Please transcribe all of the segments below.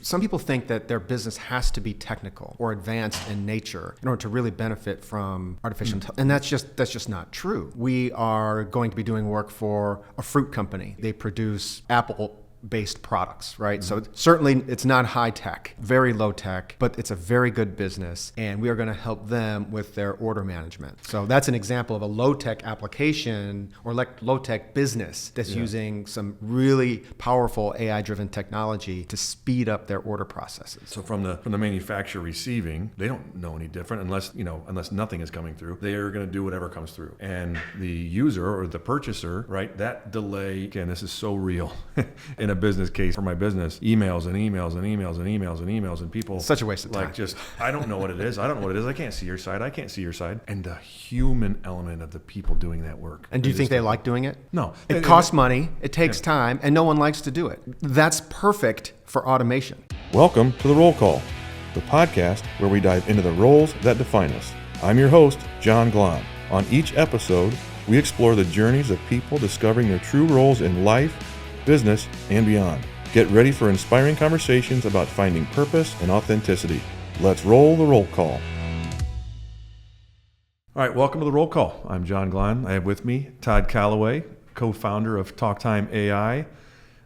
some people think that their business has to be technical or advanced in nature in order to really benefit from artificial intelligence. And that's just not true. We are going to be doing work for a fruit company. They produce apple-based products, right? So certainly it's not high tech, very low tech, but it's a very good business, and we are going to help them with their order management. So that's an example of a low tech application or low tech business that's using some really powerful AI-driven technology to speed up their order processes. So from the manufacturer receiving, they don't know any different unless nothing is coming through. They are going to do whatever comes through. And the user or the purchaser, right? That delay, again, this is so real in a business case for my business, emails and emails and emails and emails and emails, and people such a waste of time. I don't know what it is. I can't see your side. I can't see your side. And the human element of the people doing that work. And do you think they like doing it? No. It costs money, it takes time, and no one likes to do it. That's perfect for automation. Welcome to The Roll Call, the podcast where we dive into the roles that define us. I'm your host, John Glahn. On each episode, we explore the journeys of people discovering their true roles in life, business, and beyond. Get ready for inspiring conversations about finding purpose and authenticity. Let's roll the roll call. All right, welcome to The Roll Call. I'm John Glahn. I have with me Todd Calloway, co-founder of TalkTime AI,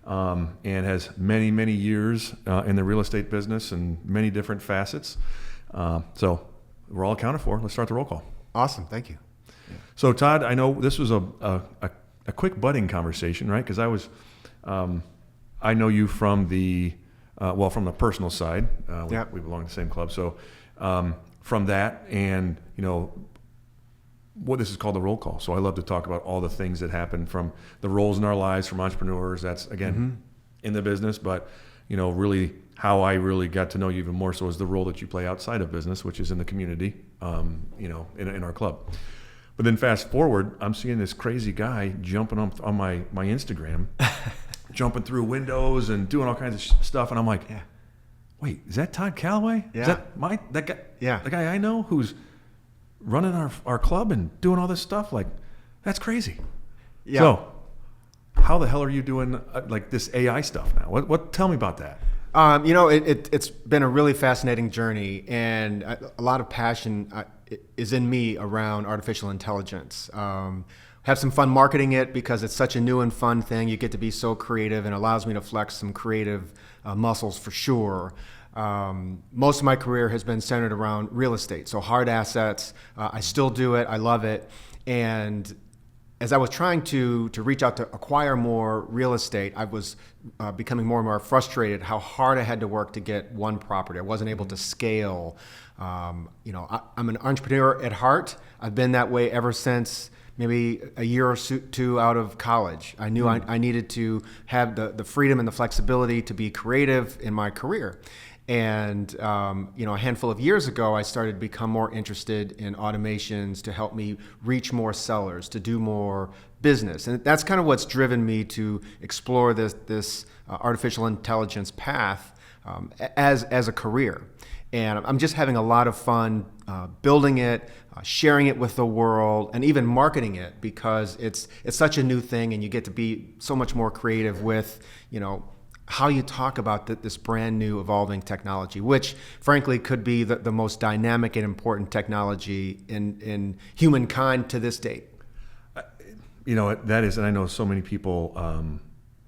and has many, many years in the real estate business and many different facets. So we're all accounted for. Let's start the roll call. Awesome, thank you. So Todd, I know this was a quick budding conversation, right? Because I know you from the personal side. We belong to the same club. So from that, and what this is called the roll call. So I love to talk about all the things that happen from the roles in our lives from entrepreneurs. That's again in the business, but really how I really got to know you even more so is the role that you play outside of business, which is in the community, in our club. But then fast forward, I'm seeing this crazy guy jumping on my Instagram, jumping through windows and doing all kinds of stuff, and I'm like, wait, is that Todd Calloway? Yeah. Is that guy? Yeah. The guy I know who's running our club and doing all this stuff? Like, that's crazy. Yeah. So, how the hell are you doing this AI stuff now? What? Tell me about that. It's been a really fascinating journey, and a lot of passion is in me around artificial intelligence. Have some fun marketing it because it's such a new and fun thing. You get to be so creative, and allows me to flex some creative muscles for sure. Most of my career has been centered around real estate, so hard assets. I still do it. I love it. And as I was trying to reach out to acquire more real estate, I was becoming more and more frustrated how hard I had to work to get one property. I wasn't able to scale. I'm an entrepreneur at heart. I've been that way ever since maybe a year or two out of college. I knew I needed to have the freedom and the flexibility to be creative in my career. And a handful of years ago, I started to become more interested in automations to help me reach more sellers, to do more business. And that's kind of what's driven me to explore this artificial intelligence path as a career. And I'm just having a lot of fun building it, sharing it with the world, and even marketing it because it's such a new thing, and you get to be so much more creative with, how you talk about this brand new evolving technology, which frankly could be the most dynamic and important technology in humankind to this date. That is, and I know so many people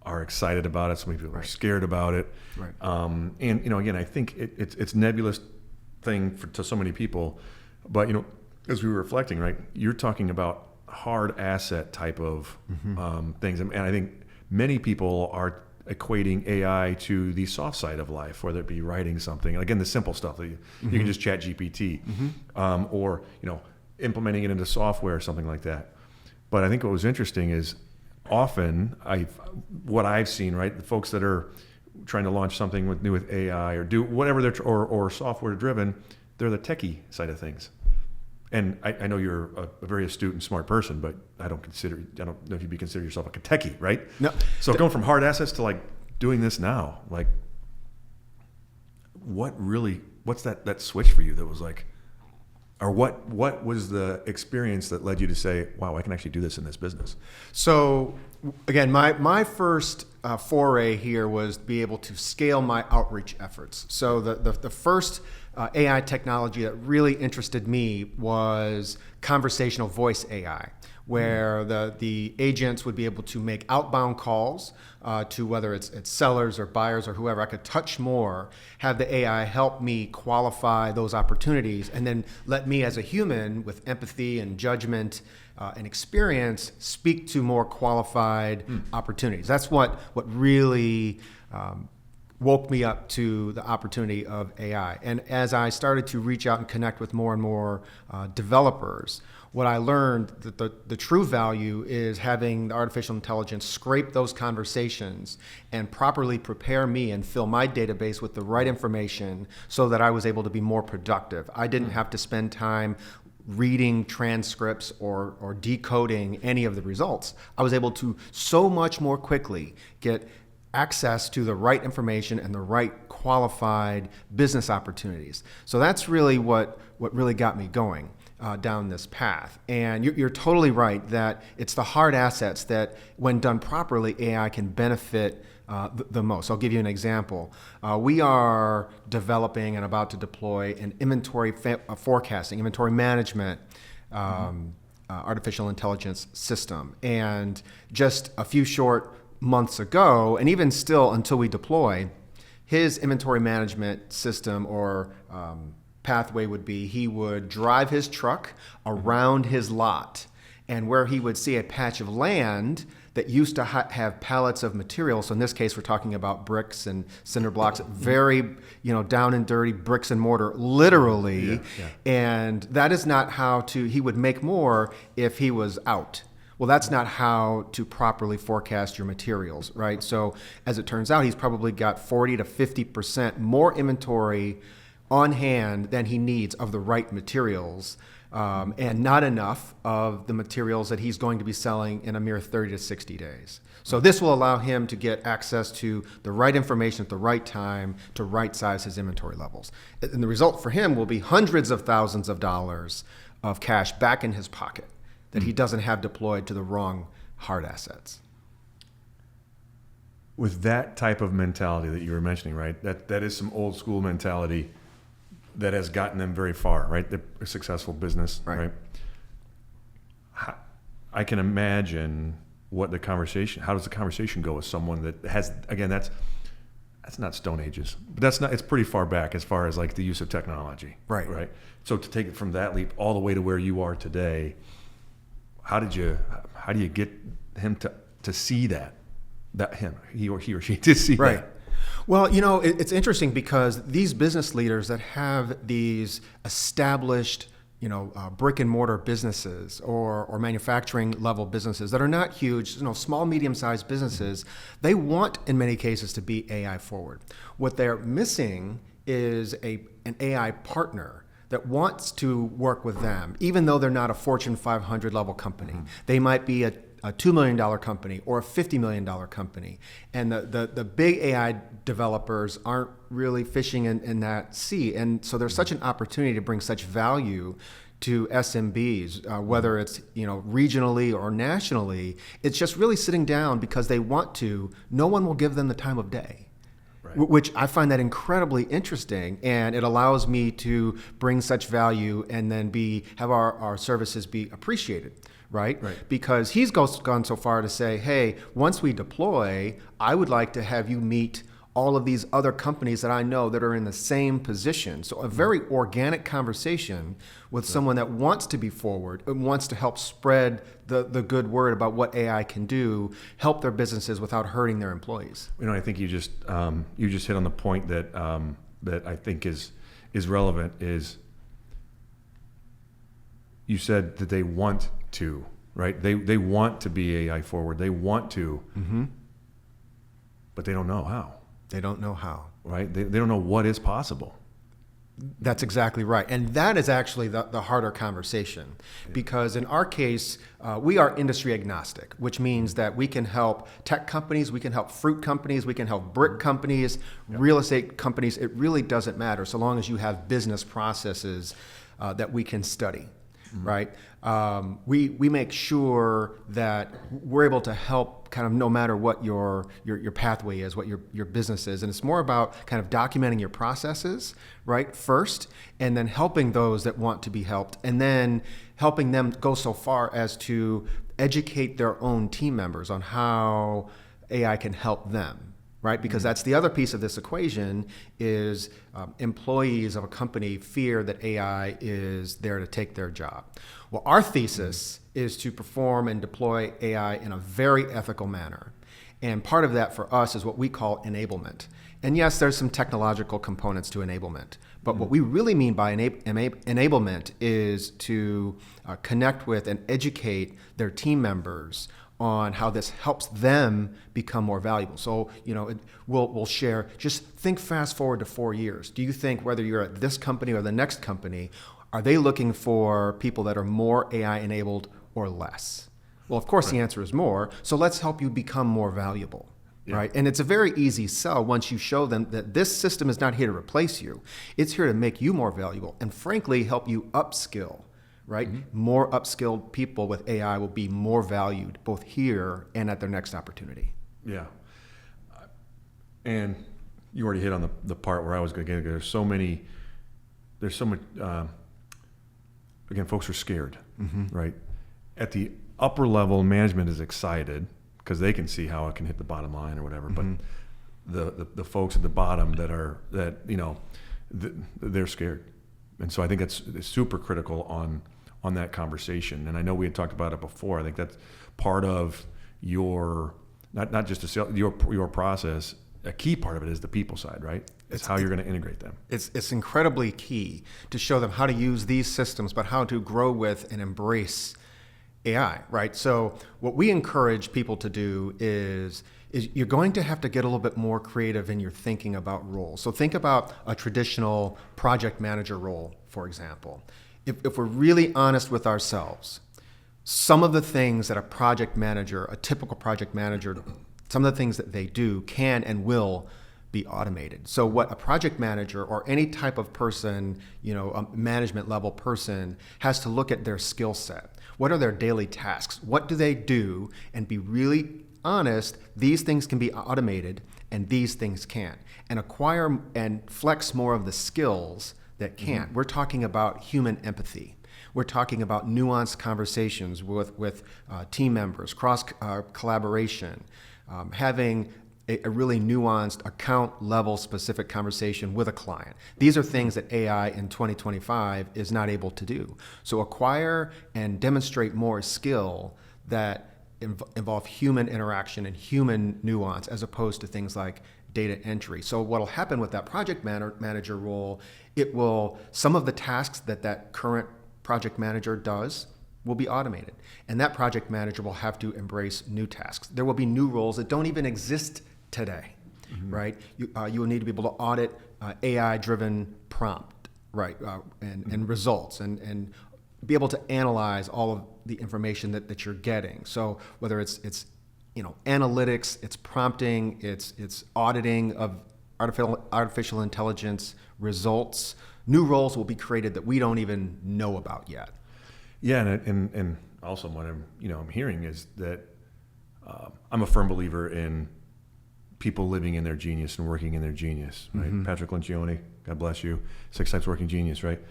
are excited about it. So many people are scared about it. Right. Again, I think it's nebulous thing to so many people, but as we were reflecting, right, you're talking about hard asset type of things, and I think many people are equating AI to the soft side of life, whether it be writing something, again, the simple stuff that you can just chat GPT, or implementing it into software or something like that. But I think what was interesting is often what I've seen, right, the folks that are trying to launch something new with AI or do whatever or software driven, they're the techie side of things. And I know you're a very astute and smart person, but I don't know if you'd consider yourself like a techie, right? No. So going from hard assets to doing this now, what's that switch for you that was or what was the experience that led you to say, wow, I can actually do this in this business? So again, my first foray here was to be able to scale my outreach efforts. So the first AI technology that really interested me was conversational voice AI, where the agents would be able to make outbound calls to whether it's sellers or buyers or whoever. I could touch more, have the AI help me qualify those opportunities, and then let me as a human with empathy and judgment and experience speak to more qualified opportunities. That's what really woke me up to the opportunity of AI. And as I started to reach out and connect with more and more developers, what I learned that the true value is having the artificial intelligence scrape those conversations and properly prepare me and fill my database with the right information so that I was able to be more productive. I didn't have to spend time reading transcripts or decoding any of the results. I was able to so much more quickly get access to the right information and the right qualified business opportunities. So that's really what really got me going down this path. And you're totally right that it's the hard assets that, when done properly, AI can benefit the most. I'll give you an example. We are developing and about to deploy an inventory forecasting, inventory management artificial intelligence system. And just a few short months ago, and even still until we deploy, his inventory management system or pathway would be he would drive his truck around his lot, and where he would see a patch of land that used to have pallets of material. So in this case, we're talking about bricks and cinder blocks, very, down and dirty bricks and mortar, literally. Yeah. And that is not how he would make more if he was out. Well, that's not how to properly forecast your materials, right? So as it turns out, he's probably got 40 to 50% more inventory on hand than he needs of the right materials, and not enough of the materials that he's going to be selling in a mere 30 to 60 days. So this will allow him to get access to the right information at the right time to right size his inventory levels. And the result for him will be hundreds of thousands of dollars of cash back in his pocket that he doesn't have deployed to the wrong hard assets. With that type of mentality that you were mentioning, right? That is some old school mentality that has gotten them very far, right? They're a successful business, right? I can imagine how does the conversation go with someone that has, again, that's not Stone Ages, but it's pretty far back as far as like the use of technology, right? So to take it from that leap all the way to where you are today, how do you get him to see he or she to see that? Well, it's interesting because these business leaders that have these established, brick and mortar businesses or manufacturing level businesses that are not huge, small, medium-sized businesses, they want in many cases to be AI forward. What they're missing is an AI partner that wants to work with them, even though they're not a Fortune 500 level company. They might be a $2 million company or a $50 million company. And the big AI developers aren't really fishing in that sea. And so there's such an opportunity to bring such value to SMBs, whether it's regionally or nationally. It's just really sitting down because they want to. No one will give them the time of day. Right. Which I find that incredibly interesting, and it allows me to bring such value and then have our services be appreciated, right? Because he's gone so far to say, hey, once we deploy, I would like to have you meet all of these other companies that I know that are in the same position. So a very organic conversation with someone that wants to be forward and wants to help spread the good word about what AI can do, help their businesses without hurting their employees. I think you just hit on the point that I think is relevant. Is you said that they want to, right? They want to be AI forward. They want to, but they don't know how. They don't know how. Right? They don't know what is possible. That's exactly right. And that is actually the harder conversation. Because in our case, we are industry agnostic, which means that we can help tech companies, we can help fruit companies, we can help brick companies, real estate companies. It really doesn't matter so long as you have business processes that we can study. right? We make sure that we're able to help kind of no matter what your pathway is, what your business is. And it's more about kind of documenting your processes, right, first, and then helping those that want to be helped, and then helping them go so far as to educate their own team members on how AI can help them, right? Because that's the other piece of this equation is employees of a company fear that AI is there to take their job. Well, our thesis is to perform and deploy AI in a very ethical manner. And part of that for us is what we call enablement. And yes, there's some technological components to enablement. But what we really mean by enablement is to connect with and educate their team members on how this helps them become more valuable. So, we'll share, just think fast forward to 4 years. Do you think whether you're at this company or the next company, are they looking for people that are more AI enabled or less? Well, of course, the answer is more. So let's help you become more valuable. Yeah. Right? And it's a very easy sell once you show them that this system is not here to replace you. It's here to make you more valuable and frankly help you upskill, right? Mm-hmm. More upskilled people with AI will be more valued both here and at their next opportunity. Yeah. And you already hit on the part where I was going to get. There's so much, again, folks are scared, right? At the upper level, management is excited because they can see how it can hit the bottom line or whatever. But the folks at the bottom they're scared. And so I think it's super critical on that conversation. And I know we had talked about it before. I think that's part of your, not just your process. A key part of it is the people side, right? It's how you're going to integrate them. It's incredibly key to show them how to use these systems, but how to grow with and embrace AI, right? So what we encourage people to do is you're going to have to get a little bit more creative in your thinking about roles. So think about a traditional project manager role, for example. If we're really honest with ourselves, some of the things that a typical project manager, some of the things that they do can and will be automated. So what a project manager or any type of person, a management level person has to look at their skill set. What are their daily tasks? What do they do? And be really honest, these things can be automated and these things can't. And acquire and flex more of the skills that can't. We're talking about human empathy. We're talking about nuanced conversations with team members, cross collaboration, having a really nuanced account level specific conversation with a client. These are things that AI in 2025 is not able to do. So acquire and demonstrate more skill that involve human interaction and human nuance as opposed to things like data entry. So what'll happen with that project manager role, some of the tasks that current project manager does will be automated. And that project manager will have to embrace new tasks. There will be new roles that don't even exist today, right? You will need to be able to audit AI-driven prompt, right, and results, and be able to analyze all of the information that you're getting. So whether it's analytics, it's prompting, it's auditing of artificial intelligence results, new roles will be created that we don't even know about yet. Yeah, and also what I'm hearing is that I'm a firm believer in people living in their genius and working in their genius, right? Patrick Lencioni, God bless you, 6 Types Working Genius, right?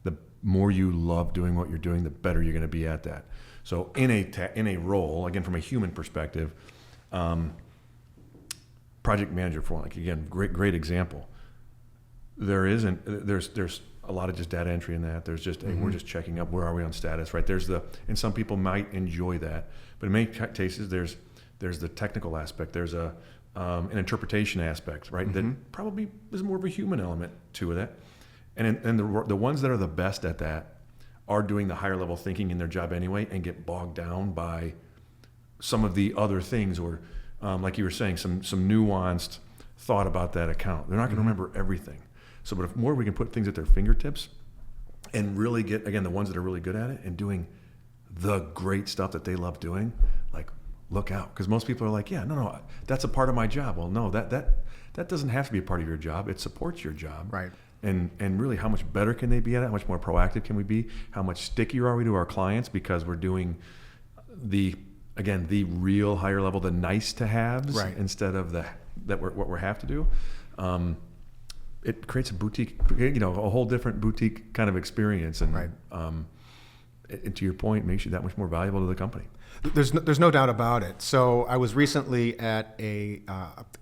The more you love doing what you're doing, the better you're going to be at that. So in a role, again, from a human perspective, project manager for one, like again, great example. There's a lot of just data entry in that. There's just we're just checking up, where are we on status, right? And some people might enjoy that, but in many cases there's the technical aspect. There's an interpretation aspect, right? That probably is more of a human element to that. And the ones that are the best at that are doing the higher level thinking in their job anyway, and get bogged down by some of the other things, or like you were saying, some nuanced thought about that account. They're not going to remember everything. So, but if more we can put things at their fingertips and really get, again, the ones that are really good at it and doing the great stuff that they love doing, like, look out. Because most people are like, yeah, no, that's a part of my job. Well, no, that doesn't have to be a part of your job. It supports your job. Right. and really how much better can they be at it? How much more proactive can we be? How much stickier are we to our clients because we're doing the real higher level, the nice to haves, Right. instead of what we have to do. It creates a boutique, a whole different boutique kind of experience, and Right. And to your point, makes you that much more valuable to the company. There's no doubt about it. So I was recently at a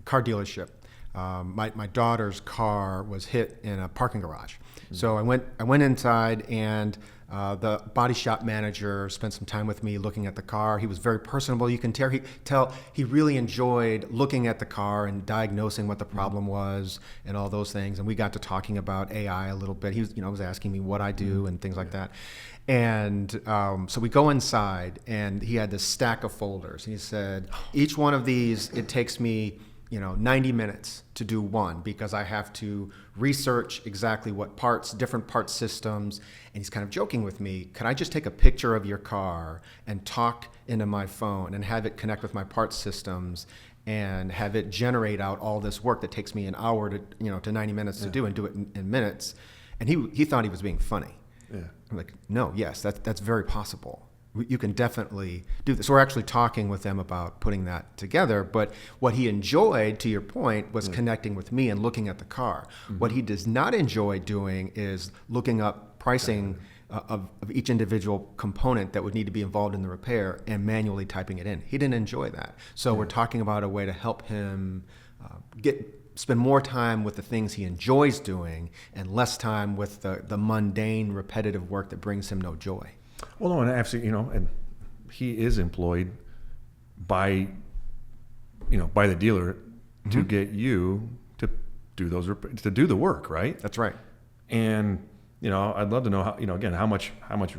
car dealership. My daughter's car was hit in a parking garage. So I went inside, and the body shop manager spent some time with me looking at the car. He was very personable. You can tell he really enjoyed looking at the car and diagnosing what the problem was and all those things. And we got to talking about AI a little bit. He was asking me what I do and things like that. And so we go inside, and he had this stack of folders. And he said, each one of these, it takes me 90 minutes to do one, because I have to research exactly what parts, different part systems. And he's kind of joking with me, could I just take a picture of your car and talk into my phone and have it connect with my parts systems and have it generate out all this work that takes me an hour to 90 minutes to do, and do it in minutes? And he thought he was being funny. Yeah. I'm like, no, yes, that's very possible. You can definitely do this. We're actually talking with them about putting that together. But what he enjoyed, to your point, was connecting with me and looking at the car. Mm-hmm. What he does not enjoy doing is looking up pricing of each individual component that would need to be involved in the repair and manually typing it in. He didn't enjoy that. So we're talking about a way to help him spend more time with the things he enjoys doing and less time with the mundane, repetitive work that brings him no joy. Well, no, and absolutely, and he is employed by the dealer to get you to do the work, right? That's right. And I'd love to know how, again, how much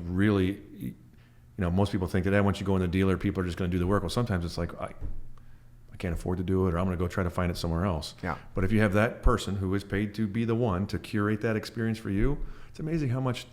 really, most people think that once you go in the dealer, people are just going to do the work. Well, sometimes it's like, I can't afford to do it, or I'm going to go try to find it somewhere else. Yeah. But if you have that person who is paid to be the one to curate that experience for you, it's amazing how much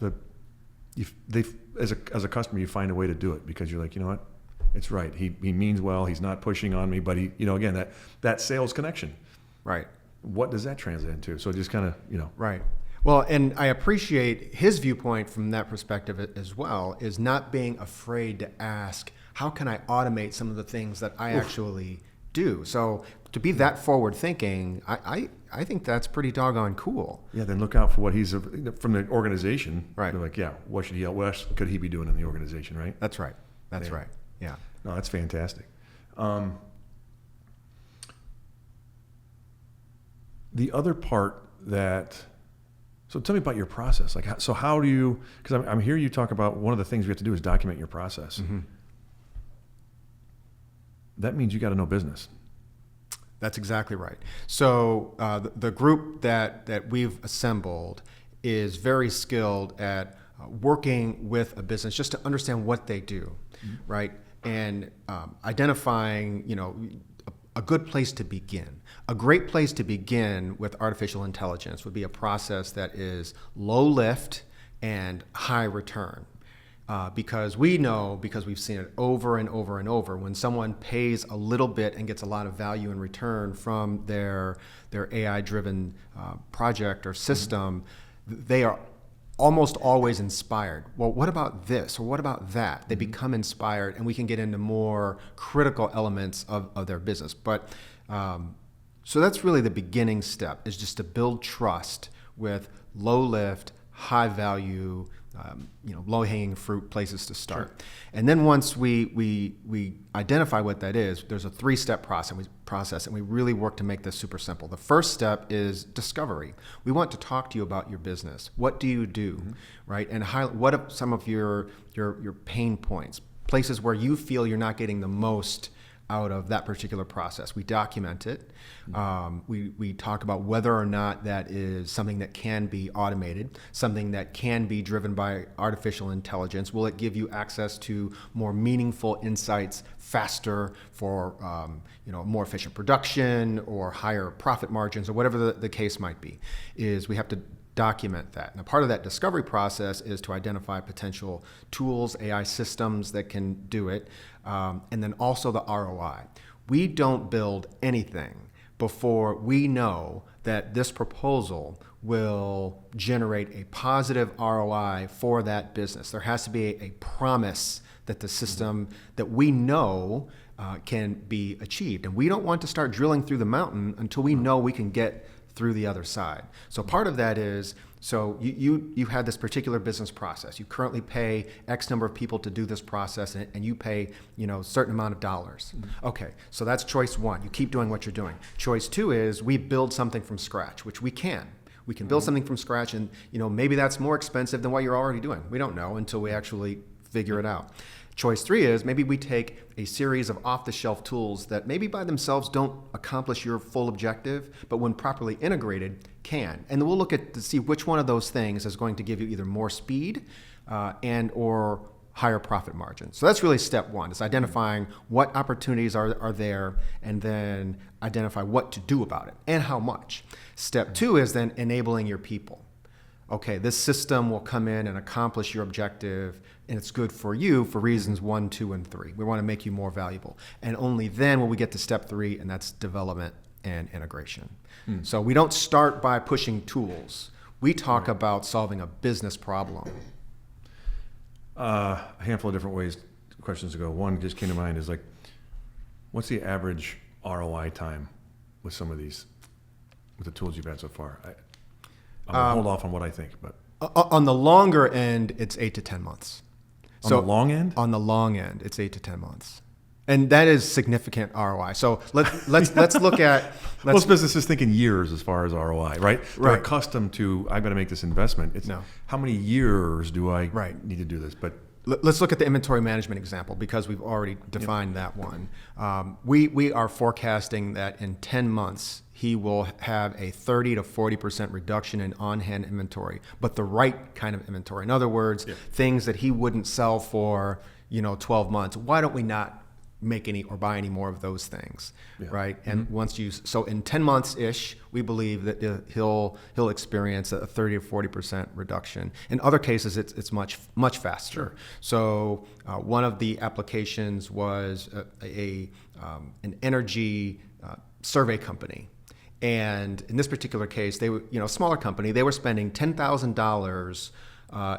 as a customer, you find a way to do it, because you're like, you know what, it's right. He means well. He's not pushing on me, but he, again, that sales connection. Right. What does that translate into? So just kind of, Right. Well, and I appreciate his viewpoint from that perspective as well, is not being afraid to ask, how can I automate some of the things that I actually do? So to be that forward thinking, I think that's pretty doggone cool. Yeah, then look out for what he's from the organization. Right. They're like, yeah, what else could he be doing in the organization, right? That's right. That's right. Yeah. No, that's fantastic. The other part so tell me about your process. Like, so how do you, because I'm hearing you talk about one of the things we have to do is document your process. Mm-hmm. That means you got to know business. That's exactly right. So the group that we've assembled is very skilled at working with a business just to understand what they do, right? And identifying, a good place to begin. A great place to begin with artificial intelligence would be a process that is low lift and high return. Because we've seen it over and over and over, when someone pays a little bit and gets a lot of value in return from their AI-driven project or system, they are almost always inspired. Well, what about this or what about that? They become inspired, and we can get into more critical elements of their business. But so that's really the beginning step, is just to build trust with low lift, high value, low-hanging fruit places to start. Sure. And then once we identify what that is, there's a 3-step process, and we really work to make this super simple. The first step is discovery. We want to talk to you about your business. What do you do, right? And what are some of your pain points, places where you feel you're not getting the most out of that particular process. We document it. We talk about whether or not that is something that can be automated, something that can be driven by artificial intelligence. Will it give you access to more meaningful insights faster for more efficient production or higher profit margins, or whatever the case might be? Is we have to document that. Now, part of that discovery process is to identify potential tools, AI systems that can do it, and then also the ROI. We don't build anything before we know that this proposal will generate a positive ROI for that business. There has to be a promise that the system that we know can be achieved. And we don't want to start drilling through the mountain until we know we can get through the other side. So part of that is, so you had this particular business process. You currently pay X number of people to do this process, and you pay a certain amount of dollars. Okay, so that's choice one. You keep doing what you're doing. Choice two is we build something from scratch, which we can. We can build something from scratch, and maybe that's more expensive than what you're already doing. We don't know until we actually figure it out. Choice three is maybe we take a series of off-the-shelf tools that maybe by themselves don't accomplish your full objective, but when properly integrated, can. And we'll look to see which one of those things is going to give you either more speed and or higher profit margins. So that's really step one, is identifying what opportunities are there, and then identify what to do about it and how much. Step two is then enabling your people. Okay, this system will come in and accomplish your objective, and it's good for you for reasons 1, 2, and 3. We want to make you more valuable. And only then will we get to step 3, and that's development and integration. So we don't start by pushing tools. We talk about solving a business problem. A handful of different ways, questions to go. One just came to mind is like, what's the average ROI time with some of these, with the tools you've had so far? I'm going to hold off on what I think, but. On the longer end, it's 8 to 10 months. On the long end? On the long end, it's 8 to 10 months. And that is significant ROI. So let's look at. Most businesses thinking years as far as ROI, right? They're accustomed to, I've got to make this investment. It's how many years do I need to do this? But let's look at the inventory management example, because we've already defined that one. We are forecasting that in 10 months, he will have a 30 to 40% reduction in on-hand inventory, but the right kind of inventory. In other words, things that he wouldn't sell for 12 months. Why don't we not make any or buy any more of those things, right? And so in 10 months-ish, we believe that he'll experience a 30 to 40% reduction. In other cases, it's much faster. Sure. So one of the applications was an energy survey company. And in this particular case, they were, a smaller company, they were spending $10,000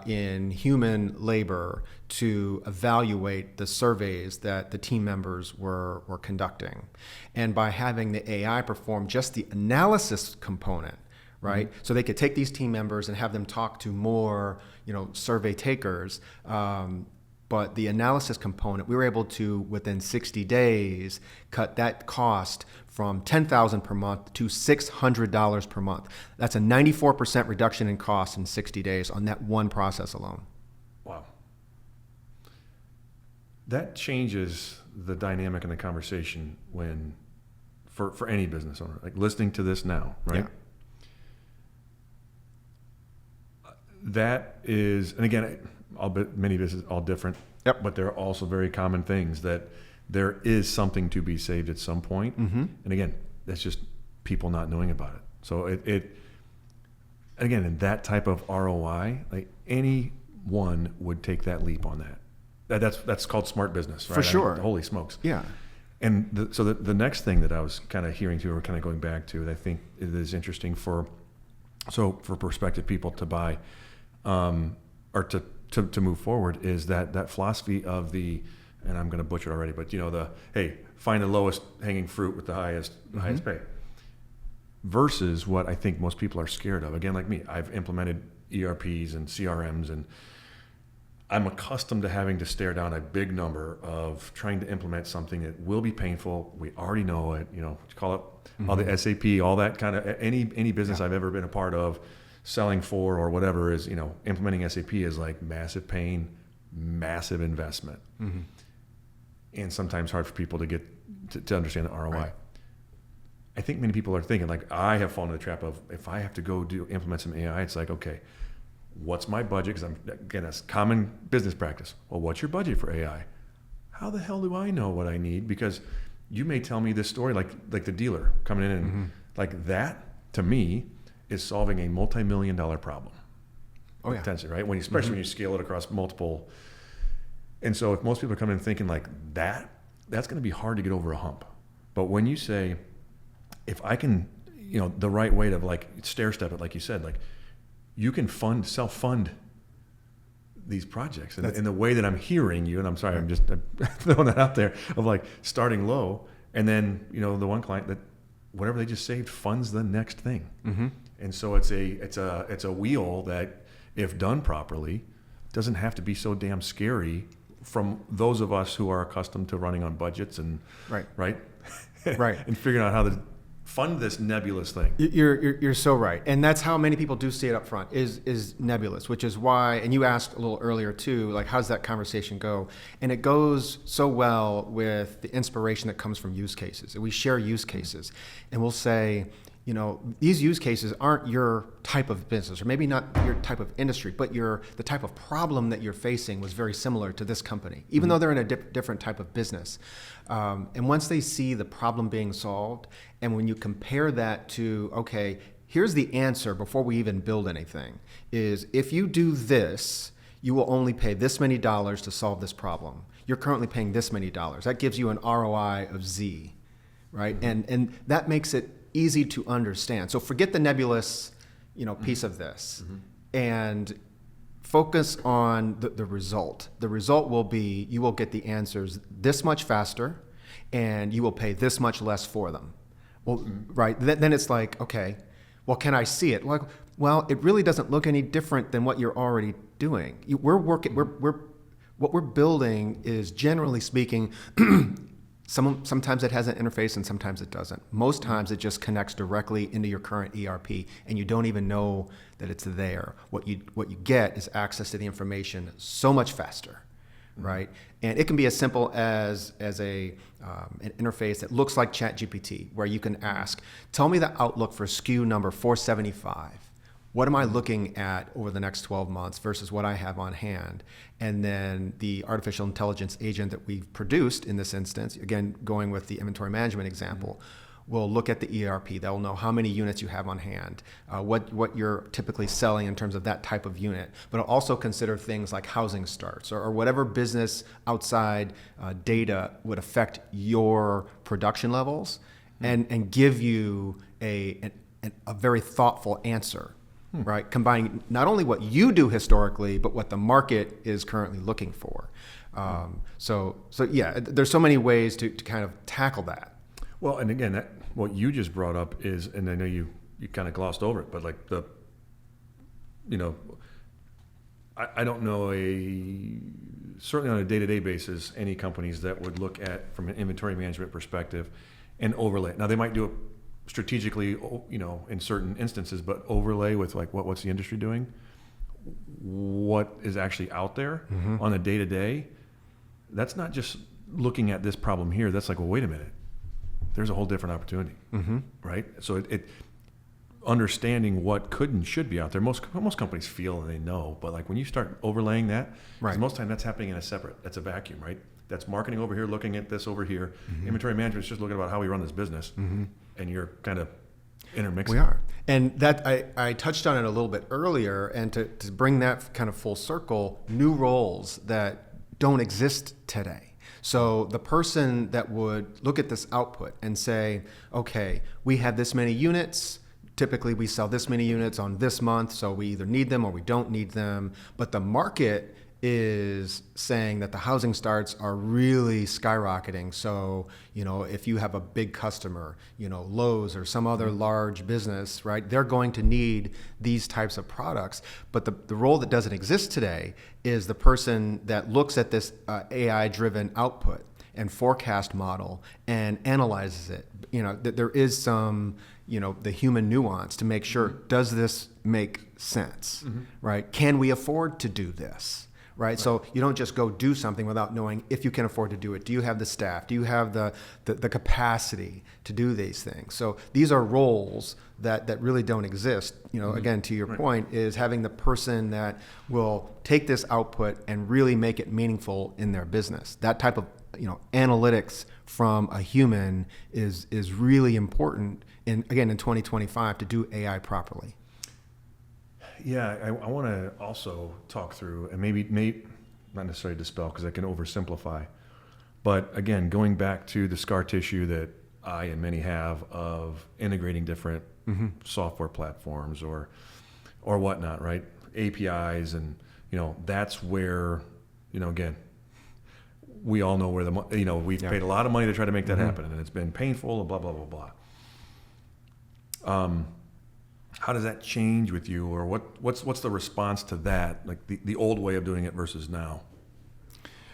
in human labor to evaluate the surveys that the team members were conducting. And by having the AI perform just the analysis component, right? So they could take these team members and have them talk to more, survey takers. But the analysis component, we were able to, within 60 days, cut that cost from $10,000 per month to $600 per month. That's a 94% reduction in cost in 60 days on that one process alone. Wow. That changes the dynamic in the conversation when, for any business owner, like listening to this now, right? Yeah. That is, and again, many businesses all different, but there are also very common things that there is something to be saved at some point. And again, that's just people not knowing about it. So it again, in that type of ROI, like anyone would take that leap on that. That's called smart business, right? For sure. Holy smokes. Yeah. And so the next thing that I was kind of hearing to, or kind of going back to, that I think it is interesting for prospective people to buy, or to move forward, is that philosophy of the, and I'm going to butcher it already, but find the lowest hanging fruit with the highest pay, versus what I think most people are scared of. Again, like me, I've implemented ERPs and CRMs, and I'm accustomed to having to stare down a big number of trying to implement something that will be painful. We already know it, what you call it, all the SAP, all that kind of, any business I've ever been a part of, selling for or whatever, is, implementing SAP is like massive pain, massive investment. And sometimes hard for people to get to understand the ROI. Right. I think many people are thinking, like, I have fallen into the trap of, if I have to go implement some AI, it's like, okay, what's my budget? Because again, that's common business practice. Well, what's your budget for AI? How the hell do I know what I need? Because you may tell me this story, like the dealer coming in and like that, to me, is solving a multi-million-dollar problem. Oh, yeah. Potentially, right? Especially when you scale it across multiple. And so if most people are coming in thinking like that's going to be hard to get over a hump. But when you say if I can, the right way to like stair step it, like you said, like you can self-fund these projects. And in the way that I'm hearing you, and I'm sorry, I'm just throwing that out there, of like starting low, and then, the one client that whatever they just saved funds the next thing. Mm-hmm. And so it's a wheel that, if done properly, doesn't have to be so damn scary from those of us who are accustomed to running on budgets and right and figuring out how to fund this nebulous thing. You're so right, and that's how many people do see it up front is nebulous, which is why. And you asked a little earlier too, like how's that conversation go? And it goes so well with the inspiration that comes from use cases. And we share use cases, and we'll say, these use cases aren't your type of business, or maybe not your type of industry, but the type of problem that you're facing was very similar to this company, even though they're in a different type of business. And once they see the problem being solved, and when you compare that to, okay, here's the answer before we even build anything, is if you do this, you will only pay this many dollars to solve this problem. You're currently paying this many dollars. That gives you an ROI of Z, right? And that makes it easy to understand. So forget the nebulous, piece of this, and focus on the result. The result will be you will get the answers this much faster, and you will pay this much less for them. Well, right? Then it's like, okay, well, can I see it? Well, it really doesn't look any different than what you're already doing. What we're building is, generally speaking, sometimes it has an interface and sometimes it doesn't. Most times it just connects directly into your current ERP, and you don't even know that it's there. What you get is access to the information so much faster, right? And it can be as simple as an interface that looks like ChatGPT, where you can ask, tell me the outlook for SKU number 475. What am I looking at over the next 12 months versus what I have on hand? And then the artificial intelligence agent that we've produced in this instance, again, going with the inventory management example, will look at the ERP. That will know how many units you have on hand, what you're typically selling in terms of that type of unit. But it'll also consider things like housing starts or whatever business outside data would affect your production levels, and give you a very thoughtful answer. Right, combining not only what you do historically, but what the market is currently looking for. So yeah, there's so many ways to kind of tackle that. Well, and again, what you just brought up is, and I know you kind of glossed over it, but like I don't know certainly on a day-to-day basis, any companies that would look at, from an inventory management perspective, and overlay. Now they might do it strategically, in certain instances, but overlay with like what's the industry doing, what is actually out there on a day-to-day. That's not just looking at this problem here. That's like, well, wait a minute, there's a whole different opportunity, right? So it understanding what could and should be out there. Most companies feel and they know, but like when you start overlaying that, right, most time that's happening that's a vacuum, right? That's marketing over here, looking at this over here. Inventory management is just looking about how we run this business, and you're kind of intermixing. We are, and that I touched on it a little bit earlier, and to bring that kind of full circle, new roles that don't exist today. So the person that would look at this output and say, okay, we have this many units. Typically, we sell this many units on this month, so we either need them or we don't need them. But the market is saying that the housing starts are really skyrocketing. So, if you have a big customer, Lowe's or some other large business, right, they're going to need these types of products. But the role that doesn't exist today is the person that looks at this AI-driven output and forecast model and analyzes it. That there is some, the human nuance to make sure, does this make sense, right? Can we afford to do this? Right? So you don't just go do something without knowing if you can afford to do it. Do you have the staff? Do you have the capacity to do these things? So these are roles that really don't exist. Again, to your point, is having the person that will take this output and really make it meaningful in their business. That type of analytics from a human is really important in 2025 to do AI properly. Yeah, I want to also talk through, and maybe not necessarily dispel because I can oversimplify, but again, going back to the scar tissue that I and many have of integrating different software platforms or whatnot, right? APIs, and that's where again, we all know where we've paid a lot of money to try to make that happen, and it's been painful and blah blah blah blah. How does that change with you, or what's the response to that, like the old way of doing it versus now?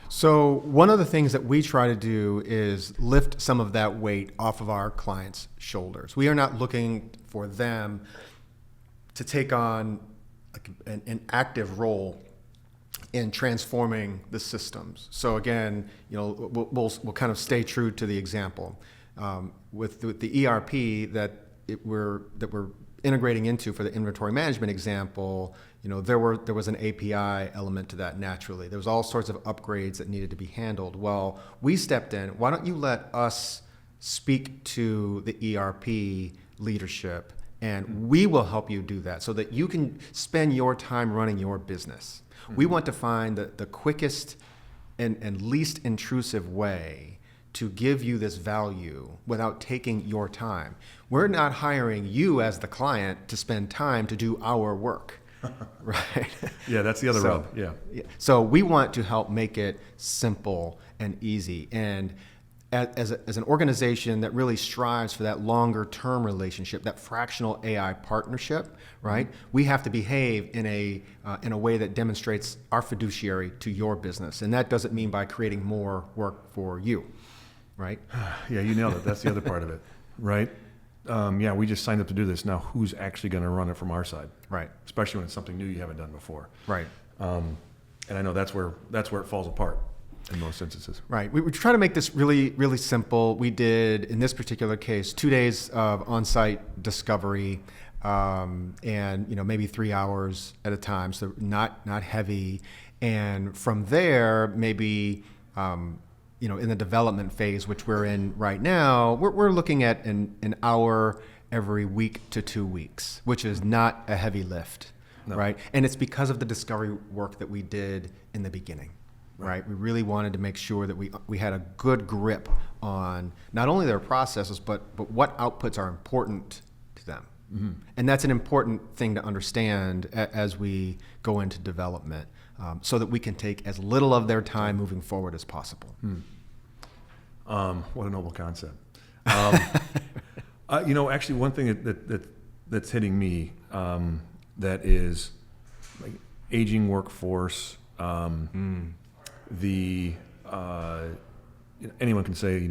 So one of the things that we try to do is lift some of that weight off of our clients' shoulders. We are not looking for them to take on an active role in transforming the systems. So again, we'll kind of stay true to the example with the ERP that we're integrating into for the inventory management example. There was an API element to that naturally. There was all sorts of upgrades that needed to be handled. Well, we stepped in. Why don't you let us speak to the ERP leadership, and we will help you do that so that you can spend your time running your business. We want to find the quickest and least intrusive way to give you this value without taking your time. We're not hiring you as the client to spend time to do our work, right? Yeah, that's the other rub. Yeah. So we want to help make it simple and easy. And as an organization that really strives for that longer term relationship, that fractional AI partnership, right? We have to behave in a way that demonstrates our fiduciary to your business. And that doesn't mean by creating more work for you, right? Yeah, you nailed it. That's the other part of it, right? We just signed up to do this. Now, who's actually going to run it from our side? Right. Especially when it's something new you haven't done before. Right. And I know that's where it falls apart in most instances. Right. We try to make this really, really simple. We did, in this particular case, 2 days of on-site discovery, and maybe 3 hours at a time, so not heavy. And from there, maybe in the development phase, which we're in right now, we're looking at an hour every week to 2 weeks, which is not a heavy lift, right? And it's because of the discovery work that we did in the beginning, right? We really wanted to make sure that we had a good grip on not only their processes, but what outputs are important to them. Mm-hmm. And that's an important thing to understand as we go into development, so that we can take as little of their time moving forward as possible. What a noble concept. Actually, one thing that's hitting me, that is like aging workforce. Anyone can say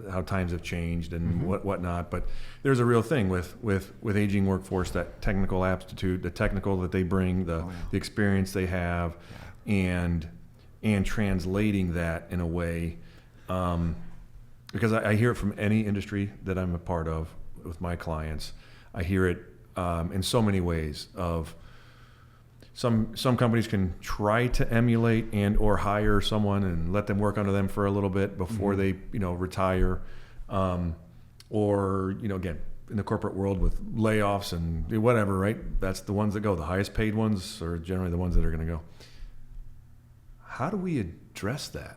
how times have changed and whatnot, but there's a real thing with aging workforce, that technical aptitude, the technical that they bring, the experience they have, and translating that in a way. Because I hear it from any industry that I'm a part of with my clients. I hear it in so many ways. Of some companies can try to emulate and or hire someone and let them work under them for a little bit before they retire, or again in the corporate world with layoffs and whatever. Right, that's the ones that go. The highest paid ones are generally the ones that are going to go. How do we address that?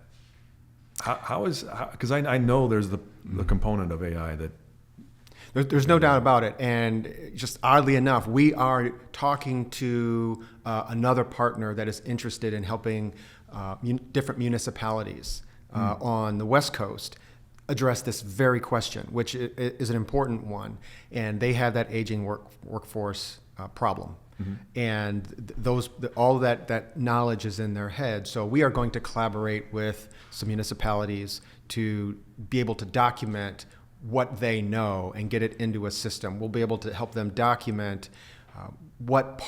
Because I know there's the component of AI that there's no doubt about it. And just oddly enough, we are talking to another partner that is interested in helping different municipalities on the West Coast address this very question, which is an important one. And they have that aging workforce problem. And all that knowledge is in their head. So we are going to collaborate with some municipalities to be able to document what they know and get it into a system. We'll be able to help them document what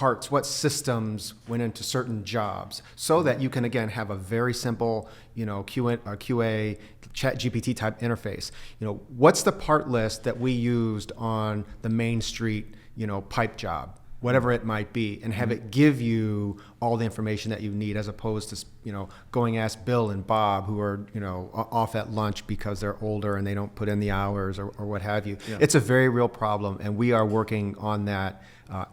systems went into certain jobs, so that you can again have a very simple, QA Chat GPT type interface. What's the part list that we used on the Main Street, pipe job, whatever it might be, and have it give you all the information that you need, as opposed to going ask Bill and Bob, who are off at lunch because they're older and they don't put in the hours or what have you. Yeah. It's a very real problem, and we are working on that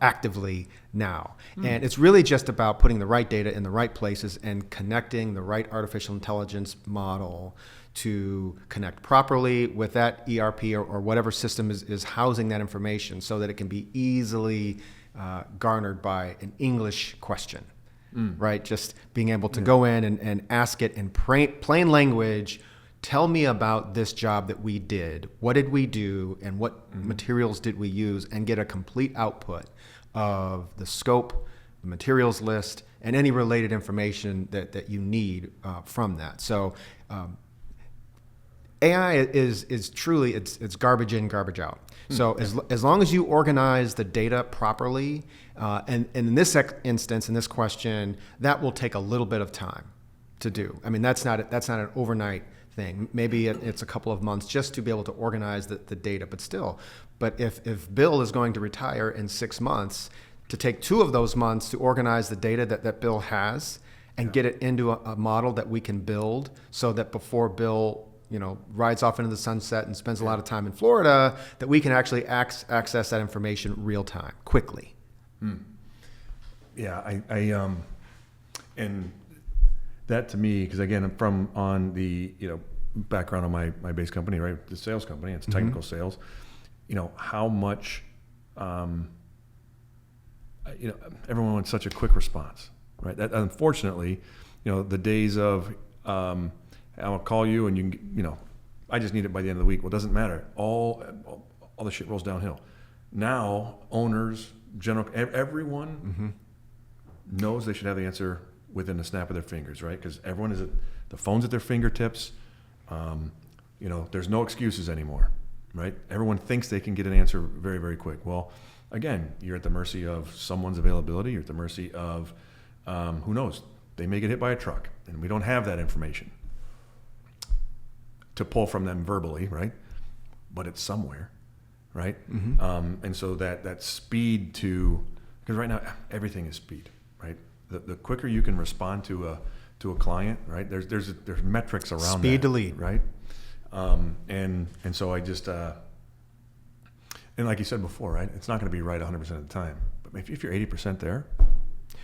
actively now. And it's really just about putting the right data in the right places and connecting the right artificial intelligence model to connect properly with that ERP or whatever system is housing that information so that it can be easily garnered by an English question, right? Just being able to go in and ask it in plain language. Tell me about this job that we did. What did we do, and what materials did we use, and get a complete output of the scope, the materials list, and any related information that you need from that. So AI is truly, it's garbage in, garbage out. So as long as you organize the data properly, and in this instance, in this question, that will take a little bit of time to do. I mean, that's not an overnight thing. Maybe it's a couple of months just to be able to organize the data, but still. But if Bill is going to retire in 6 months, to take 2 of those months to organize the data that Bill has and get it into a model that we can build so that before Bill rides off into the sunset and spends a lot of time in Florida, that we can actually access that information real time, quickly. Yeah, I and that to me, because again, I'm from on the background of my base company, right, the sales company, it's technical sales. How much everyone wants such a quick response, right? That unfortunately, the days of I'll call you and I just need it by the end of the week. Well, it doesn't matter. All the shit rolls downhill. Now, owners, everyone knows they should have the answer within the snap of their fingers, right? Because everyone is the phone's at their fingertips. There's no excuses anymore, right? Everyone thinks they can get an answer very, very quick. Well, again, you're at the mercy of someone's availability. You're at the mercy of, who knows? They may get hit by a truck, and we don't have that information to pull from them verbally, right? But it's somewhere, right? And so that speed because right now everything is speed, right? The quicker you can respond to a client, right? There's metrics around speed that, to lead, right? And so I just and like you said before, right? It's not going to be right 100% of the time, but if you're 80% there,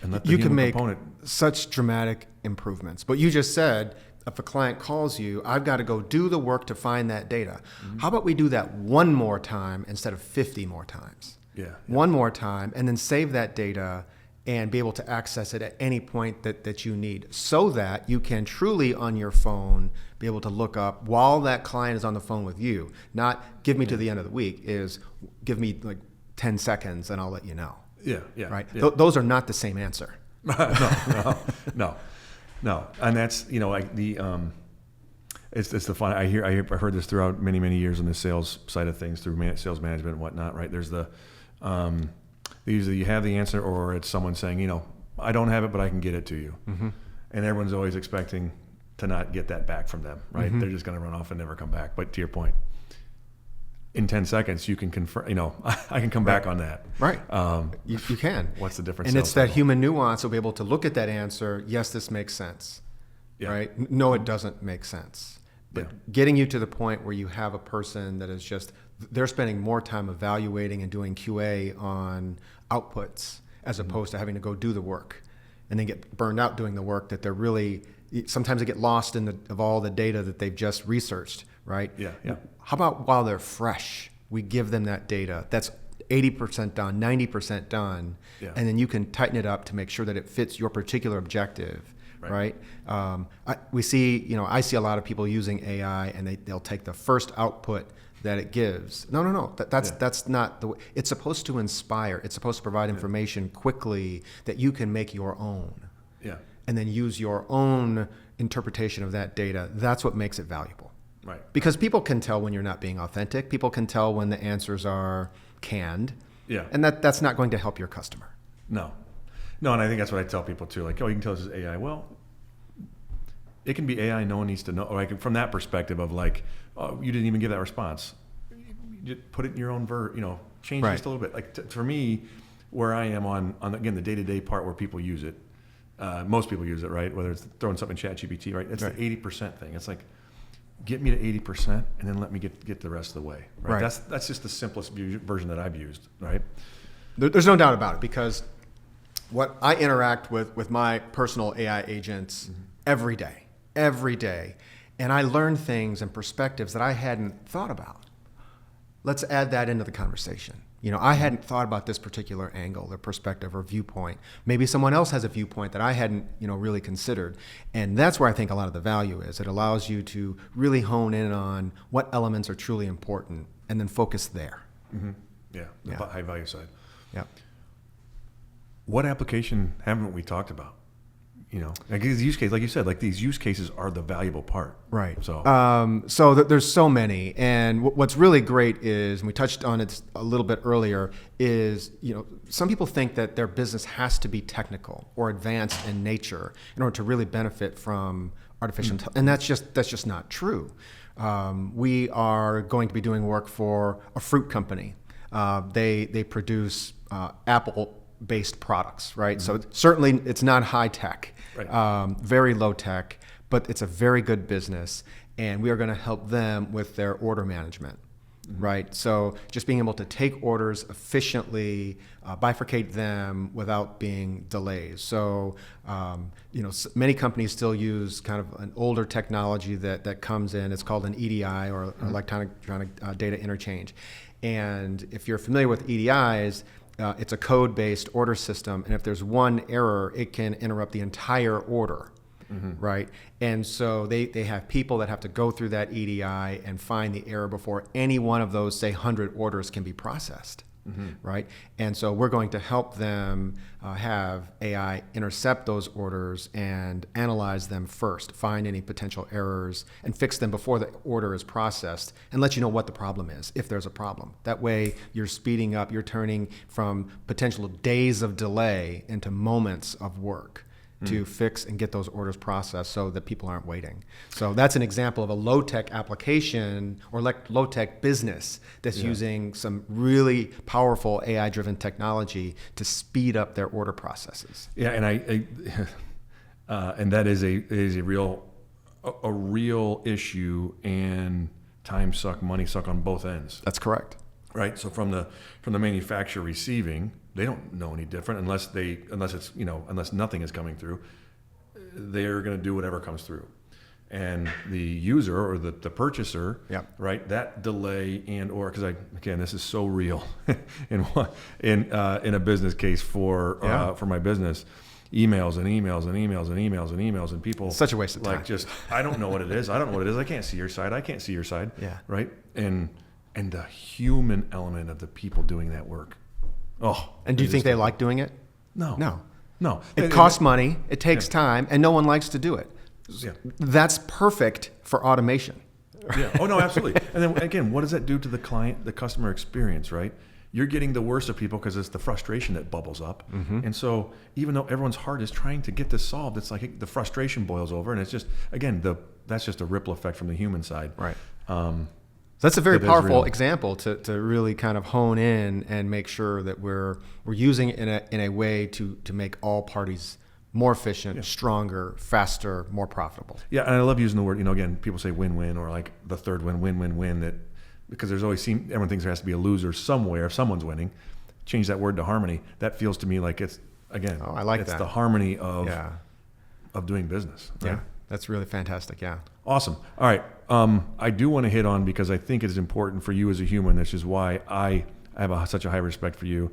and let the you can make component, such dramatic improvements. But you just said, if a client calls you, I've got to go do the work to find that data. How about we do that one more time instead of 50 more times? Yeah. One more time, and then save that data and be able to access it at any point that you need, so that you can truly on your phone be able to look up while that client is on the phone with you. Not give me to the end of the week, is give me like 10 seconds and I'll let you know. Yeah. Right? Yeah. Those are not the same answer. No. And that's, like it's the fun. I've heard this throughout many years on the sales side of things, through sales management and whatnot, right? There's usually you have the answer, or it's someone saying, I don't have it, but I can get it to you. And everyone's always expecting to not get that back from them, right? They're just going to run off and never come back. But to your point, in 10 seconds, you can confirm, I can come back on that. Right. You can. What's the difference? And it's that human nuance of be able to look at that answer. Yes, this makes sense. Yeah. Right? No, it doesn't make sense. But getting you to the point where you have a person that is just, they're spending more time evaluating and doing QA on outputs as opposed to having to go do the work and then get burned out doing the work that they're really, sometimes they get lost of all the data that they've just researched, right? Yeah. How about while they're fresh, we give them that data that's 80% done, 90% done, and then you can tighten it up to make sure that it fits your particular objective, right? I see a lot of people using AI, and they'll take the first output that it gives. No. That's not the way. It's supposed to inspire. It's supposed to provide information quickly that you can make your own. Yeah. And then use your own interpretation of that data. That's what makes it valuable. Right. Because people can tell when you're not being authentic. People can tell when the answers are canned. Yeah. And that's not going to help your customer. No, and I think that's what I tell people too. Like, you can tell this is AI. Well, it can be AI. No one needs to know. Like from that perspective of like, oh, you didn't even give that response. You just put it in your own change it just a little bit. Like for me, where I am on again the day-to-day part where people use it, most people use it, right? Whether it's throwing something in ChatGPT, right? That's the 80% thing. It's like, get me to 80% and then let me get the rest of the way. Right? That's just the simplest version that I've used, right? There's no doubt about it, because what I interact with my personal AI agents every day, And I learned things and perspectives that I hadn't thought about. Let's add that into the conversation. I hadn't thought about this particular angle or perspective or viewpoint. Maybe someone else has a viewpoint that I hadn't, really considered. And that's where I think a lot of the value is. It allows you to really hone in on what elements are truly important and then focus there. Mm-hmm. Yeah, the high value side. Yeah. What application haven't we talked about? Like these use cases, like you said, like these use cases are the valuable part. Right. So, there's so many, and what's really great is, and we touched on it a little bit earlier, is some people think that their business has to be technical or advanced in nature in order to really benefit from artificial intelligence, and that's just not true. We are going to be doing work for a fruit company. They produce apple-based products, right? Mm-hmm. So certainly it's not high tech, right. Very low tech, but it's a very good business, and we are going to help them with their order management, mm-hmm. right? So just being able to take orders efficiently, bifurcate them without being delays. So many companies still use kind of an older technology that comes in. It's called an EDI, or mm-hmm. electronic data interchange. And if you're familiar with EDIs, it's a code-based order system, and if there's one error, it can interrupt the entire order, mm-hmm. right? And so they have people that have to go through that EDI and find the error before any one of those, say, 100 orders can be processed, mm-hmm. right? And so we're going to help them have AI intercept those orders and analyze them first, find any potential errors, and fix them before the order is processed, and let you know what the problem is, if there's a problem. That way, you're speeding up, you're turning from potential days of delay into moments of work to fix and get those orders processed so that people aren't waiting. So that's an example of a low-tech application or low-tech business that's using some really powerful AI-driven technology to speed up their order processes. Yeah, and and that is a real issue, and time suck, money suck on both ends. That's correct. Right. So from the manufacturer receiving, they don't know any different unless nothing is coming through. They're going to do whatever comes through, and the user or the purchaser, right? That delay or because this is so real in a business case for my business. Emails and people. Such a waste of time. I don't know what it is. I can't see your side. I can't see your side. Yeah. Right. And the human element of the people doing that work. Oh. And do you think they like doing it? No. It costs money. It takes time, and no one likes to do it. Yeah. That's perfect for automation. Yeah. Oh no, absolutely. And then again, what does that do to the client, the customer experience, right? You're getting the worst of people because it's the frustration that bubbles up. Mm-hmm. And so even though everyone's heart is trying to get this solved, it's like the frustration boils over, and it's just, again, that's just a ripple effect from the human side. Right. So that's a very powerful example to really kind of hone in and make sure that we're using it in a way to make all parties more efficient, stronger, faster, more profitable. Yeah, and I love using the word, again, people say win-win, or like the third win-win-win-win, that because everyone thinks there has to be a loser somewhere if someone's winning. Change that word to harmony. That feels to me like it's, again, I like it's that. The harmony of doing business. Right? Yeah, that's really fantastic. Yeah. Awesome. All right. I do want to hit on, because I think it's important for you as a human, which is why I have such a high respect for you.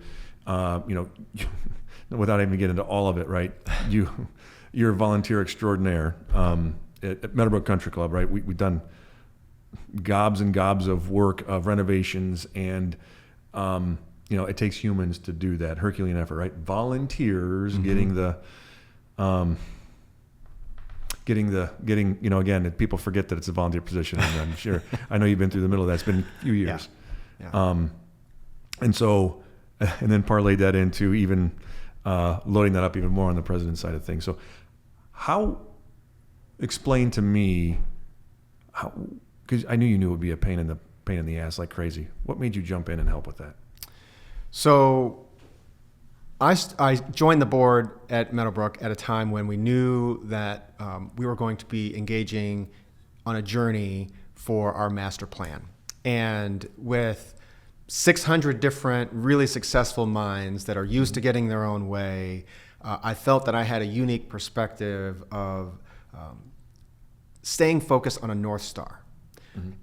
Without even getting into all of it, right? You're a volunteer extraordinaire at Meadowbrook Country Club, right? We've done gobs and gobs of work, of renovations, and it takes humans to do that Herculean effort, right? Volunteers mm-hmm. getting again, people forget that it's a volunteer position, and I'm sure I know you've been through the middle of that. It's been a few years. Yeah. And then parlay that into even loading that up even more on the president's side of things. So explain to me how, because I knew you knew it would be a pain in the ass like crazy. What made you jump in and help with that? So I joined the board at Meadowbrook at a time when we knew that we were going to be engaging on a journey for our master plan. And with 600 different really successful minds that are used to getting their own way, I felt that I had a unique perspective of staying focused on a North Star.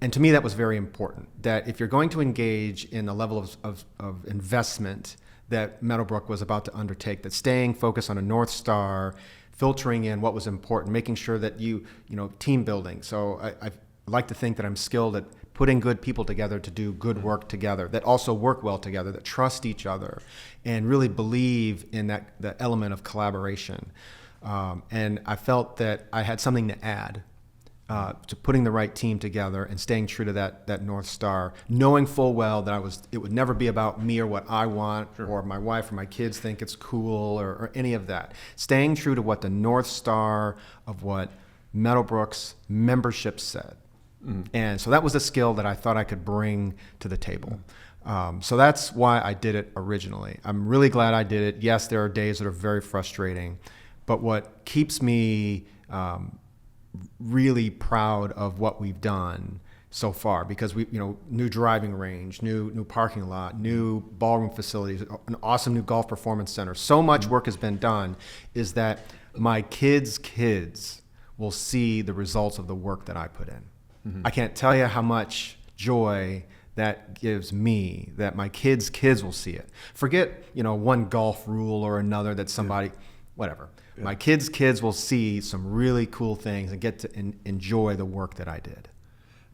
And to me, that was very important, that if you're going to engage in a level of investment that Meadowbrook was about to undertake, that staying focused on a North Star, filtering in what was important, making sure that team building. So I like to think that I'm skilled at putting good people together to do good work together, that also work well together, that trust each other, and really believe in that element of collaboration. And I felt that I had something to add to putting the right team together and staying true to that North Star, knowing full well that it would never be about me or what I want or my wife or my kids think it's cool or any of that. Staying true to what the North Star of what Meadowbrook's membership said. And so that was a skill that I thought I could bring to the table. So that's why I did it originally. I'm really glad I did it. Yes, there are days that are very frustrating, but what keeps me really proud of what we've done so far, because we, new driving range, new parking lot, new ballroom facilities, an awesome new golf performance center. So much work has been done, is that my kids' kids will see the results of the work that I put in. I can't tell you how much joy that gives me, that my kids' kids will see it. Forget, one golf rule or another that somebody, whatever. Yeah. My kids' kids will see some really cool things and get to enjoy the work that I did.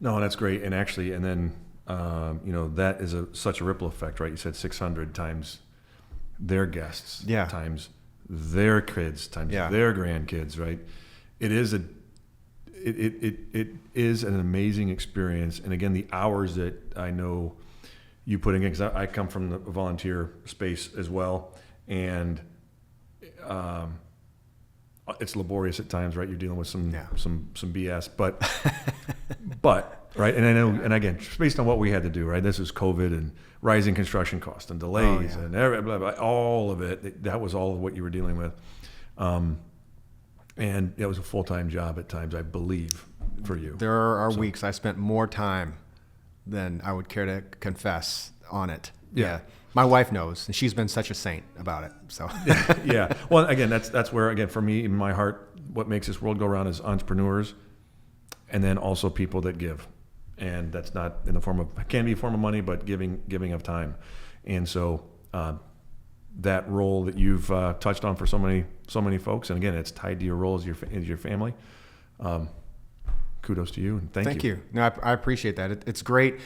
No, that's great. And actually, and then, that is such a ripple effect, right? You said 600 times their guests, times their kids, times their grandkids, right? It is it is an amazing experience. And again, the hours that I know you put in, because I come from the volunteer space as well. And, it's laborious at times, right? You're dealing with some BS, but right. And I know, and again, based on what we had to do, right? This is COVID and rising construction costs and delays and blah, blah, blah, all of it. That was all of what you were dealing with. And it was a full-time job at times, I believe, for you. There are weeks I spent more time than I would care to confess on it. Yeah. My wife knows, and she's been such a saint about it. So yeah. Well, again, that's where, again, for me, in my heart, what makes this world go round is entrepreneurs, and then also people that give, and that's not in the form of, can be a form of money, but giving of time. And so that role that you've touched on for so many folks, and again, it's tied to your role as your family. Kudos to you, and thank you. No, I appreciate that. It's great.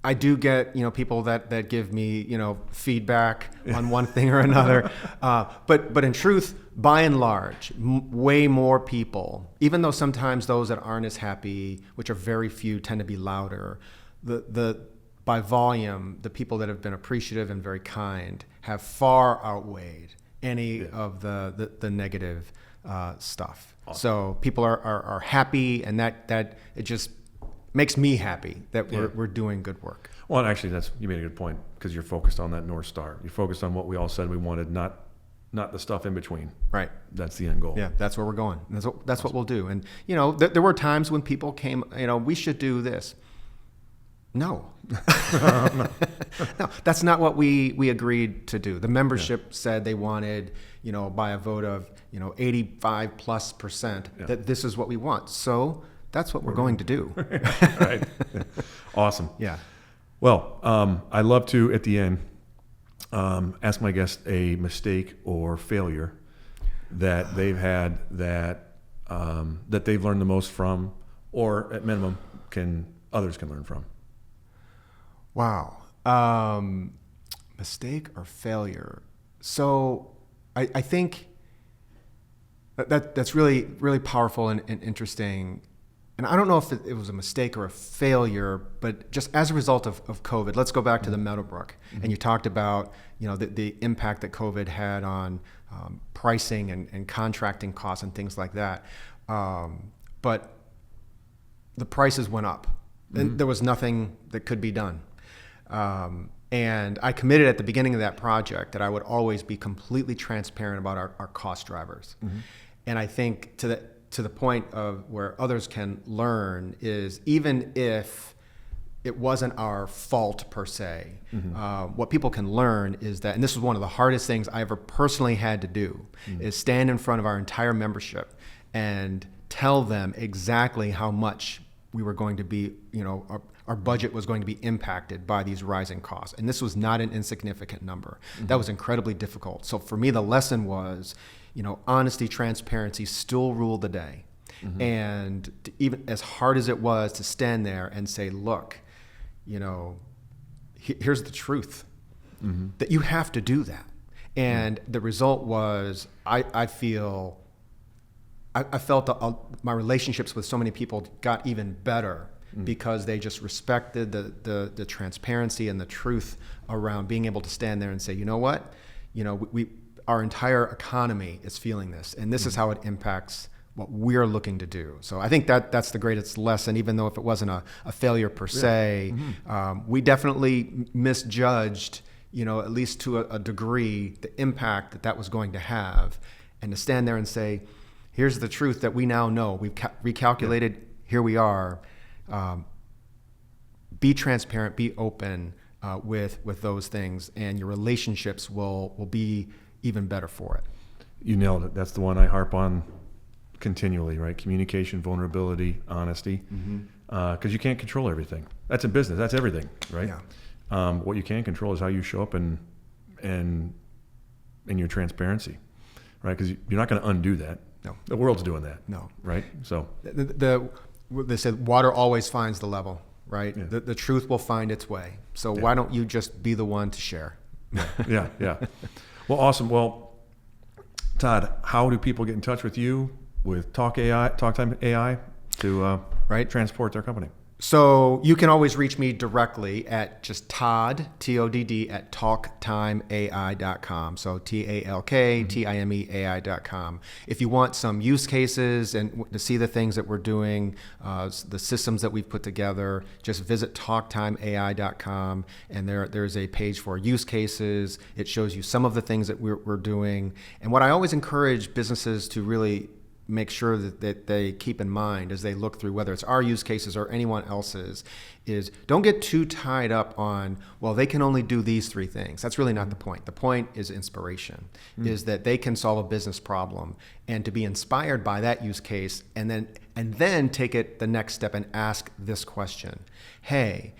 I do get, people that give me, feedback on one thing or another. But in truth, by and large, way more people, even though sometimes those that aren't as happy, which are very few, tend to be louder, by volume, the people that have been appreciative and very kind have far outweighed any of the negative stuff. Awesome. So people are happy, and that it just makes me happy that we're doing good work. Well, and actually, you made a good point, because you're focused on that North Star. You're focused on what we all said we wanted, not the stuff in between. Right. That's the end goal. Yeah, that's where we're going. That's awesome. What we'll do. And there were times when people came, we should do this. No. No, that's not what we agreed to do. The membership said they wanted, by a vote of 85+% that this is what we want. So that's what we're going to do. Right. Awesome. Yeah. Well, I love to, at the end, ask my guest a mistake or failure that they've had that they've learned the most from, or at minimum, others can learn from. Wow. Mistake or failure. So I think that's really, really powerful and interesting. And I don't know if it was a mistake or a failure, but just as a result of COVID, let's go back to the Meadowbrook. And you talked about, the impact that COVID had on pricing and contracting costs and things like that. But the prices went up, and there was nothing that could be done. And I committed at the beginning of that project that I would always be completely transparent about our cost drivers. And I think to the point of where others can learn is, even if it wasn't our fault per se, what people can learn is that, and this is one of the hardest things I ever personally had to do, is stand in front of our entire membership and tell them exactly how much we were going to be, our budget was going to be impacted by these rising costs. And this was not an insignificant number. That was incredibly difficult. So for me, the lesson was, honesty, transparency still ruled the day. And even as hard as it was to stand there and say, look, here's the truth, that you have to do that. And the result was, I felt my relationships with so many people got even better because they just respected the transparency and the truth around being able to stand there and say, you know what, our entire economy is feeling this, and this is how it impacts what we're looking to do. So I think that's the greatest lesson, even though if it wasn't a failure per se, we definitely misjudged, at least to a degree, the impact that was going to have. And to stand there and say, here's the truth that we now know, we've recalculated, here we are. Be transparent, be open with those things, and your relationships will be even better for it. You nailed it. That's the one I harp on continually, right? Communication, vulnerability, honesty, because you can't control everything. That's in business. That's everything, right? Yeah. What you can control is how you show up and your transparency, right? Because you're not going to undo that. No. The world's doing that. No. Right? So they said water always finds the level, right? Yeah. The truth will find its way. So why don't you just be the one to share? Yeah. Well, awesome. Well, Todd, how do people get in touch with you, with TalkTime AI, to transport their company? So you can always reach me directly at just Todd, Todd, at talktimeai.com. So TalkTimeai.com. If you want some use cases and to see the things that we're doing, the systems that we've put together, just visit talktimeai.com, and there's a page for use cases. It shows you some of the things that we're doing. And what I always encourage businesses to really make sure that they keep in mind as they look through, whether it's our use cases or anyone else's, is don't get too tied up on, well, they can only do these three things. That's really not the point. The point is inspiration, is that they can solve a business problem, and to be inspired by that use case, and then take it the next step and ask this question. Hey,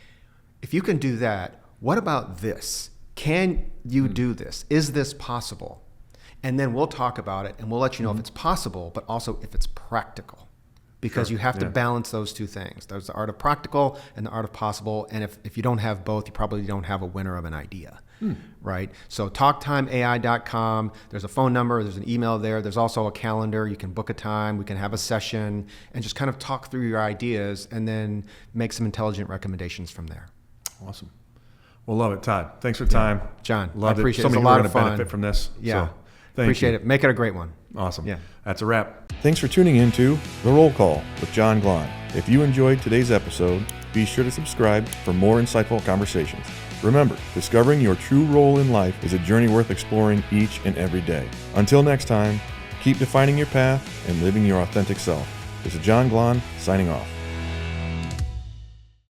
if you can do that, what about this? Can you do this? Is this possible? And then we'll talk about it, and we'll let you know if it's possible, but also if it's practical. Because you have to balance those two things. There's the art of practical and the art of possible. And if you don't have both, you probably don't have a winner of an idea, right? So talktimeai.com, there's a phone number, there's an email there. There's also a calendar. You can book a time. We can have a session and just kind of talk through your ideas and then make some intelligent recommendations from there. Awesome. Well, love it, Todd. Thanks for the time. John, Love I appreciate it. So it's a many lot people are of going to fun. benefit from this. Yeah. So, thank Appreciate you. it. Make it a great one. Awesome. Yeah. That's a wrap. Thanks for tuning in to The Roll Call with John Glahn. If you enjoyed today's episode, be sure to subscribe for more insightful conversations. Remember, discovering your true role in life is a journey worth exploring each and every day. Until next time, keep defining your path and living your authentic self. This is John Glahn signing off.